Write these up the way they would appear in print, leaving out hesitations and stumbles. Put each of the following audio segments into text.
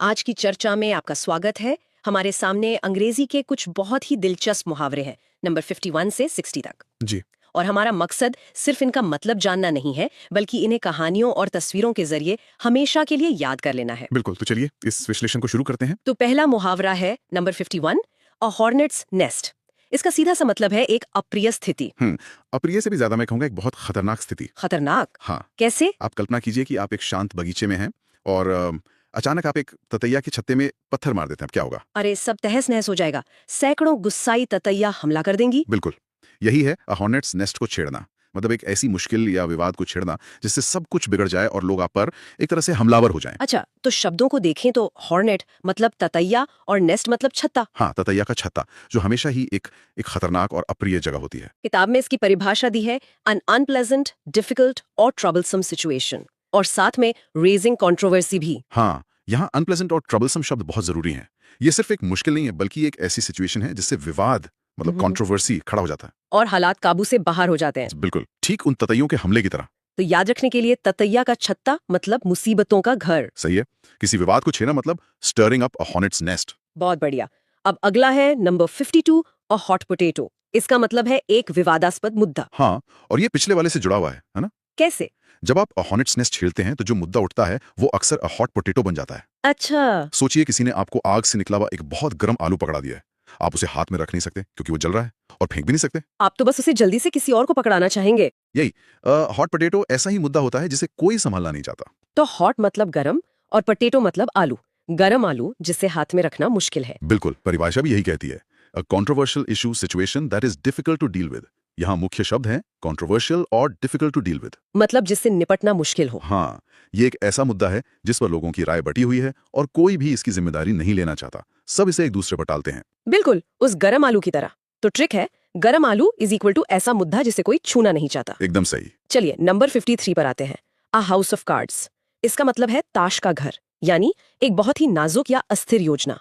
आज की चर्चा में आपका स्वागत है। हमारे सामने अंग्रेजी के कुछ बहुत ही दिलचस्प मुहावरे हैं, नंबर 51 से 60 तक। जी। और हमारा मकसद सिर्फ इनका मतलब जानना नहीं है, बल्कि इन्हें कहानियों और तस्वीरों के जरिए हमेशा के लिए याद कर लेना है। बिल्कुल, तो चलिए इस विश्लेषण को शुरू करते हैं। तो पहला मुहावरा है नंबर 51, अ हॉर्नेट्स नेस्ट। इसका सीधा सा मतलब है एक अप्रिय स्थिति। अप्रिय से भी ज्यादा मैं कहूंगा एक बहुत खतरनाक स्थिति। खतरनाक? हाँ। कैसे? आप कल्पना कीजिए कि आप एक शांत बगीचे में हैं और अचानक आप एक ततैया के छत्ते में पत्थर मार देते हैं, अब क्या होगा? अरे सब तहस नहस हो जाएगा। सैकड़ों गुस्साई ततैया हमला कर देंगी। बिल्कुल, यही है अ हॉर्नेट्स नेस्ट को छेड़ना। मतलब एक ऐसी मुश्किल या विवाद को छेड़ना जिससे सब कुछ बिगड़ जाए और लोग आप पर एक तरह से हमलावर हो जाएं। अच्छा, तो शब्दों को देखें तो हॉर्नेट मतलब ततैया और नेस्ट मतलब छत्ता। हाँ, ततैया का छत्ता, जो हमेशा ही एक एक खतरनाक और अप्रिय जगह होती है। किताब में इसकी परिभाषा दी है, अन अनप्लेजेंट, डिफिकल्ट और ट्रबलसम सिचुएशन, और साथ में रेजिंग कंट्रोवर्सी भी। हाँ, यहाँ अनप्लेजेंट और ट्रबलसम शब्द बहुत जरूरी हैं। ये सिर्फ एक मुश्किल नहीं है, बल्कि एक ऐसी सिचुएशन है जिससे विवाद मतलब कंट्रोवर्सी खड़ा हो जाता है। और हालात काबू से बाहर हो जाते हैं। बिल्कुल, ठीक उन ततैयों के हमले की तरह। तो याद रखने के लिए, ततैया का छत्ता मतलब मुसीबतों का घर। सही है। किसी विवाद को छेड़ना मतलब स्टरिंग अप अ हॉर्नेट्स नेस्ट। बहुत बढ़िया। अब अगला है नंबर 52, अ हॉट पोटैटो। इसका मतलब है एक विवादास्पद मुद्दा। हाँ, और ये पिछले वाले से जुड़ा हुआ है ना? कैसे? जब आप हॉर्नेट्स नेस्ट छेड़ते हैं तो जो मुद्दा उठता है वो अक्सर अ हॉट पोटैटो बन जाता है। अच्छा। सोचिए किसी ने आपको आग से निकला हुआ एक बहुत गर्म आलू पकड़ा दिया है। आप उसे हाथ में रख नहीं सकते क्योंकि वो जल रहा है, और फेंक भी नहीं सकते। आप तो बस उसे जल्दी से किसी और को पकड़ाना चाहेंगे। यही हॉट पोटैटो ऐसा ही मुद्दा होता है जिसे कोई संभालना नहीं चाहता। तो हॉट मतलब गरम और पोटैटो मतलब आलू। गरम आलू जिसे हाथ में रखना मुश्किल है। बिल्कुल, परिभाषा भी यही कहती है, a controversial issue situation that is difficult to deal with. यहाँ मुख्य शब्द हैं कंट्रोवर्शियल और डिफिकल्ट टू डील विद। मतलब जिससे निपटना मुश्किल हो। हाँ, ये एक ऐसा मुद्दा है जिस पर लोगों की राय बटी हुई है और कोई भी इसकी जिम्मेदारी नहीं लेना चाहता। सब इसे एक दूसरे पर टालते हैं। बिल्कुल, उस गरम आलू की तरह। तो ट्रिक है, गरम आलू इज इक्वल टू ऐसा मुद्दा जिसे कोई छूना नहीं चाहता। एकदम सही। चलिए नंबर 53 पर आते हैं, अ हाउस ऑफ कार्ड्स। इसका मतलब है ताश का घर, यानी एक बहुत ही नाजुक या अस्थिर योजना।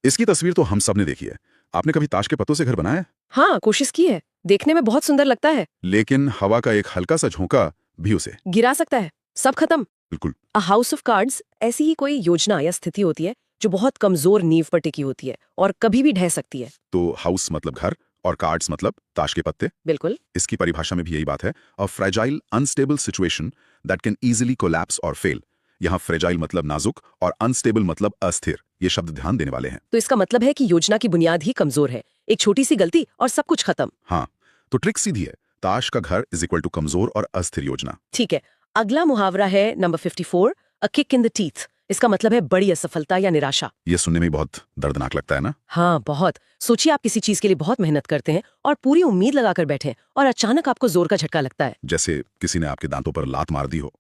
इसकी तस्वीर तो हम सब ने देखी है। आपने कभी ताश के पत्तों से घर बनाया है? हाँ, कोशिश की है। देखने में बहुत सुंदर लगता है, लेकिन हवा का एक हल्का सा झोंका भी उसे गिरा सकता है, सब खत्म। बिल्कुल। अ हाउस ऑफ कार्ड्स ऐसी ही कोई योजना या स्थिति होती है जो बहुत कमजोर नींव पर टिकी होती है और कभी भी ढह सकती है। तो हाउस मतलब घर और कार्ड्स मतलब ताश के पत्ते। बिल्कुल। इसकी परिभाषा में भी यही बात है, अ fragile unstable situation that can easily collapse और फेल। यहाँ फ्रेजाइल मतलब नाजुक और अनस्टेबल मतलब अस्थिर। ये शब्द ध्यान देने वाले हैं। तो इसका मतलब है कि योजना की बुनियाद ही कमजोर है, एक छोटी सी गलती और सब कुछ खत्म। हाँ, तो ट्रिक सीधी है, ताश का घर इज इक्वल टू कमजोर और अस्थिर योजना। ठीक है। अगला मुहावरा है number 54, a kick in the teeth. इसका मतलब है बड़ी असफलता या निराशा। ये सुनने में बहुत दर्दनाक लगता है ना? हाँ, बहुत। सोचिए आप किसी चीज के लिए बहुत मेहनत करते हैं और पूरी उम्मीद लगाकर बैठे हैं, और अचानक आपको जोर का झटका लगता है। जैसे किसी ने आपके दांतों पर लात मार दी हो।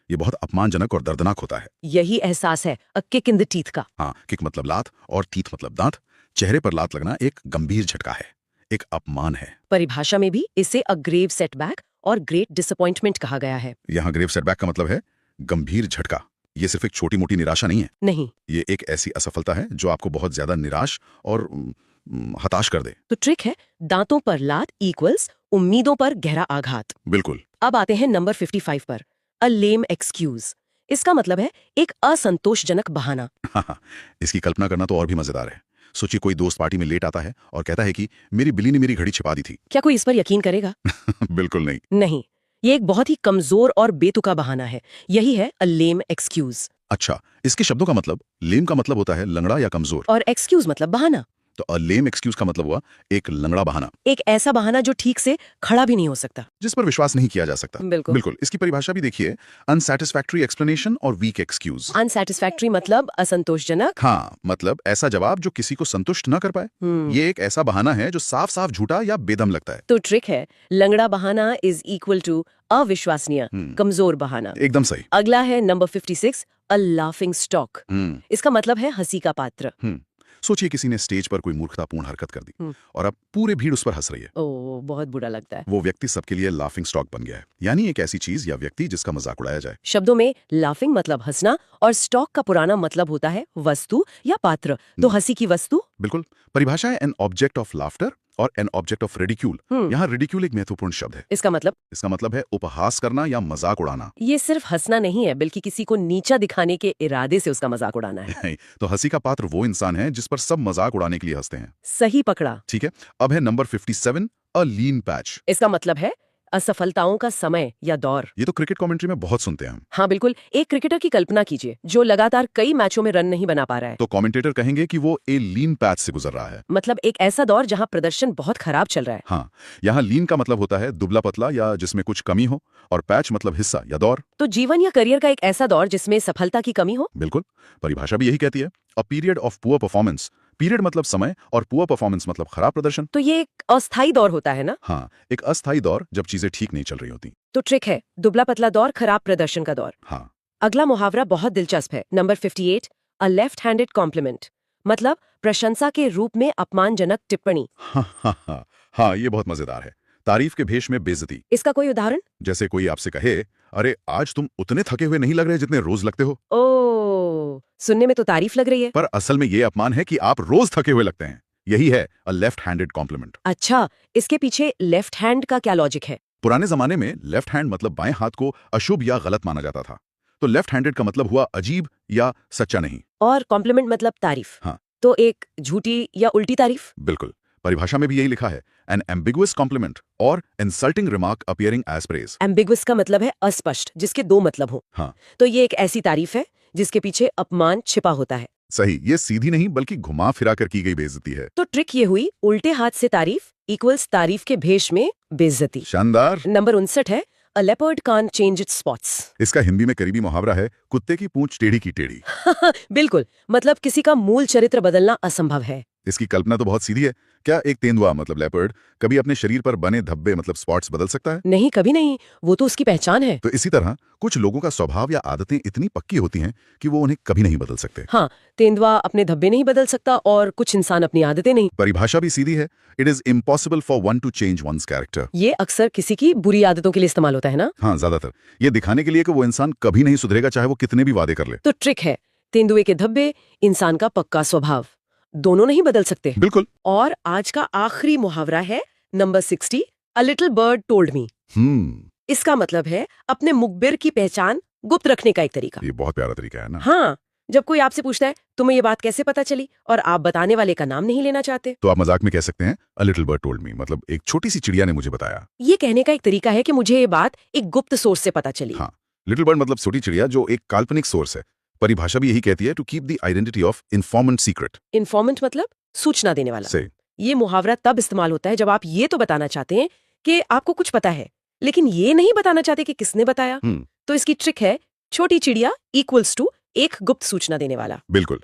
ये बहुत अपमानजनक और दर्दनाक होता है। यही एहसास है a kick in the teeth का। हाँ, किक मतलब लात और टीथ मतलब दांत। चेहरे पर लात लगना एक गंभीर झटका है, एक अपमान है। परिभाषा में भी इसे अ ग्रेव सेटबैक और ग्रेट डिसअपॉइंटमेंट कहा गया है। यहाँ ग्रेव सेटबैक का मतलब है गंभीर झटका। ये सिर्फ एक छोटी मोटी निराशा नहीं है। नहीं। ये एक ऐसी असफलता है जो आपको बहुत ज्यादा निराश और हताश कर दे। तो ट्रिक है, दांतों पर लात इक्वल्स उम्मीदों पर गहरा आघात। बिल्कुल। अब आते हैं नंबर 55 पर, अ लेम एक्सक्यूज। इसका मतलब है एक असंतोषजनक बहाना। इसकी कल्पना करना तो और भी मजेदार है। सोचिए कोई दोस्त पार्टी में लेट आता है और कहता है कि मेरी बिल्ली ने मेरी घड़ी छिपा दी थी। क्या कोई इस पर यकीन करेगा? बिल्कुल नहीं। नहीं, ये एक बहुत ही कमजोर और बेतुका बहाना है। यही है अ लेम एक्सक्यूज। अच्छा, इसके शब्दों का मतलब, लेम का मतलब होता है लंगड़ा या कमजोर, और एक्सक्यूज मतलब बहाना। तो अ लेम एक्सक्यूज का मतलब हुआ एक लंगड़ा बहाना, एक ऐसा बहाना जो ठीक से खड़ा भी नहीं हो सकता, जिस पर विश्वास नहीं किया जा सकता। बिल्कुल। बिल्कुल, इसकी परिभाषा भी देखिए, अनसैटिस्फैक्टरी एक्सप्लेनेशन और वीक एक्सक्यूज। अनसैटिस्फैक्ट्री मतलब असंतोषजनक। हाँ, मतलब ऐसा जवाब जो किसी को संतुष्ट न कर पाए। ये एक ऐसा बहाना है जो साफ साफ झूठा या बेदम लगता है। तो ट्रिक है, लंगड़ा बहाना इज इक्वल टू अविश्वसनीय, कमजोर बहाना। एकदम सही। अगला है नंबर 56, अ लाफिंग स्टॉक। इसका मतलब है हंसी का पात्र। सोचिए किसी ने स्टेज पर कोई मूर्खतापूर्ण हरकत कर दी और अब पूरी भीड़ उस पर हंस रही है। ओह, बहुत बुरा लगता है। वो व्यक्ति सबके लिए लाफिंग स्टॉक बन गया है, यानी एक ऐसी चीज या व्यक्ति जिसका मजाक उड़ाया जाए। शब्दों में लाफिंग मतलब हंसना और स्टॉक का पुराना मतलब होता है वस्तु या पात्र। तो हंसी की वस्तु। बिल्कुल, परिभाषा है एन ऑब्जेक्ट ऑफ लाफ्टर और एन ऑब्जेक्ट ऑफ रिडिक्यूल। यहाँ रिडिक्यूल एक महत्वपूर्ण शब्द है। इसका मतलब है उपहास करना या मजाक उड़ाना। ये सिर्फ हंसना नहीं है, बल्कि किसी को नीचा दिखाने के इरादे से उसका मजाक उड़ाना है। तो हंसी का पात्र वो इंसान है जिस पर सब मजाक उड़ाने के लिए हंसते हैं। सही पकड़ा। ठीक है, अब है नंबर 57, अ लीन पैच। इसका मतलब है असफलताओं का समय या दौर। ये तो क्रिकेट कमेंट्री में बहुत सुनते हैं हम। हाँ बिल्कुल, एक क्रिकेटर की कल्पना कीजिए जो लगातार कई मैचों में रन नहीं बना पा रहा है। तो कमेंटेटर कहेंगे कि वो ए लीन पैच से गुजर रहा है। मतलब एक ऐसा दौर जहाँ प्रदर्शन बहुत खराब चल रहा है। हाँ, यहाँ लीन का मतलब होता है दुबला पतला या जिसमें कुछ कमी हो, और पैच मतलब हिस्सा या दौर। तो जीवन या करियर का एक ऐसा दौर जिसमें सफलता की कमी हो। बिल्कुल, परिभाषा भी यही कहती है, a period of poor performance. Period मतलब समय और पुअर परफॉर्मेंस मतलब खराब प्रदर्शन। तो ये एक अस्थायी दौर होता है ना। हाँ, एक अस्थायी दौर जब चीजें ठीक नहीं चल रही होती। तो ट्रिक है दुबला पतला दौर, खराब प्रदर्शन का दौर। हाँ, अगला मुहावरा बहुत दिलचस्प है, number 58, a left handed compliment. मतलब प्रशंसा के रूप में अपमानजनक टिप्पणी। हाँ, ये बहुत मजेदार है। तारीफ के भेष में बेइज्जती। इसका कोई उदाहरण? जैसे कोई आपसे कहे, अरे आज तुम उतने थके हुए नहीं लग रहे जितने रोज लगते हो। ओ, सुनने में तो तारीफ लग रही है, पर असल में ये अपमान है कि आप रोज थके हुए लगते हैं। यही है अ लेफ्ट हैंडेड कॉम्प्लीमेंट। अच्छा, इसके पीछे लेफ्ट हैंड का क्या लॉजिक है? पुराने जमाने में लेफ्ट हैंड मतलब बाएं हाथ को अशुभ या गलत माना जाता था। तो लेफ्ट हैंडेड का मतलब हुआ अजीब या सच्चा नहीं। और कॉम्प्लीमेंट मतलब तारीफ। हाँ। तो एक झूठी या उल्टी तारीफ। बिल्कुल, परिभाषा में भी यही लिखा है, एन एम्बिगुअस कॉम्प्लीमेंट और insulting remark appearing as praise. Ambiguous का मतलब है अस्पष्ट, जिसके दो मतलब हो। हाँ, तो ये एक ऐसी तारीफ है जिसके पीछे अपमान छिपा होता है। सही, ये सीधी नहीं बल्कि घुमा फिरा कर की गई बेइज्जती है। तो ट्रिक ये हुई, उल्टे हाथ से तारीफ इक्वल्स तारीफ के भेष में बेइज्जती। शानदार। नंबर 59 है, अ leopard can't change it's spots. इसका हिंदी में करीबी मुहावरा है, कुत्ते की पूंछ टेढ़ी की टेढ़ी। बिल्कुल, मतलब किसी का मूल चरित्र बदलना असंभव है। इसकी कल्पना तो बहुत सीधी है। क्या एक तेंदुआ मतलब लेपर्ड कभी अपने शरीर पर बने धब्बे मतलब स्पॉट्स बदल सकता है? नहीं, कभी नहीं, वो तो उसकी पहचान है। तो इसी तरह कुछ लोगों का स्वभाव या आदतें इतनी पक्की होती हैं कि वो उन्हें कभी नहीं बदल सकते। हाँ, तेंदुआ अपने धब्बे नहीं बदल सकता और कुछ इंसान अपनी आदतें नहीं। परिभाषा भी सीधी है, it is impossible for one to change one's character. ये अक्सर किसी की बुरी आदतों के लिए इस्तेमाल होता है ना। हाँ, ज्यादातर ये दिखाने के लिए कि वो इंसान कभी नहीं सुधरेगा, चाहे वो कितने भी वादे कर ले। तो ट्रिक है, तेंदुए के धब्बे, इंसान का पक्का स्वभाव, दोनों नहीं बदल सकते। बिल्कुल। और आज का आखिरी मुहावरा है number 60, a little bird told me. इसका मतलब है अपने मुखबिर की पहचान गुप्त रखने का एक तरीका। ये बहुत प्यारा तरीका है ना। हाँ, जब कोई आपसे पूछता है तुम्हें ये बात कैसे पता चली, और आप बताने वाले का नाम नहीं लेना चाहते, तो आप मजाक में कह सकते हैं, a little bird told me, मतलब एक छोटी सी चिड़िया ने मुझे बताया। ये कहने का एक तरीका है कि मुझे ये बात एक गुप्त सोर्स से पता चली। हाँ, लिटिल बर्ड मतलब छोटी चिड़िया, जो एक काल्पनिक सोर्स है। परिभाषा भी यही कहती है, to keep the identity of informant secret. Informant मतलब सूचना देने वाला। सही। ये मुहावरा तब इस्तेमाल होता है जब आप ये तो बताना चाहते हैं कि आपको कुछ पता है, लेकिन ये नहीं बताना चाहते कि किसने बताया। तो इसकी ट्रिक है, छोटी चिड़िया इक्वल्स टू एक गुप्त सूचना देने वाला। बिल्कुल।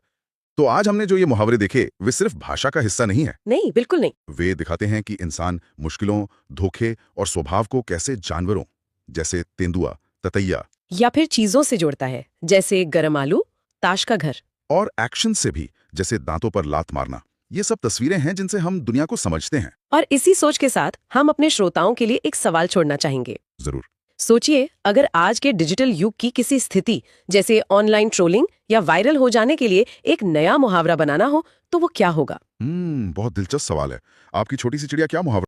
तो आज हमने जो ये मुहावरे देखे, वे सिर्फ भाषा का हिस्सा नहीं है। नहीं, बिल्कुल नहीं। वे दिखाते हैं कि इंसान मुश्किलों, धोखे और स्वभाव को कैसे जानवरों जैसे तेंदुआ, ततैया या फिर चीजों से जोड़ता है, जैसे गरम आलू, ताश का घर। और एक्शन से भी, जैसे दांतों पर लात मारना। ये सब तस्वीरें हैं जिनसे हम दुनिया को समझते हैं। और इसी सोच के साथ हम अपने श्रोताओं के लिए एक सवाल छोड़ना चाहेंगे। जरूर। सोचिए, अगर आज के डिजिटल युग की किसी स्थिति, जैसे ऑनलाइन ट्रोलिंग या वायरल हो जाने के लिए एक नया मुहावरा बनाना हो, तो वो क्या होगा? बहुत दिलचस्प सवाल है। आपकी छोटी सी चिड़िया क्या मुहावरा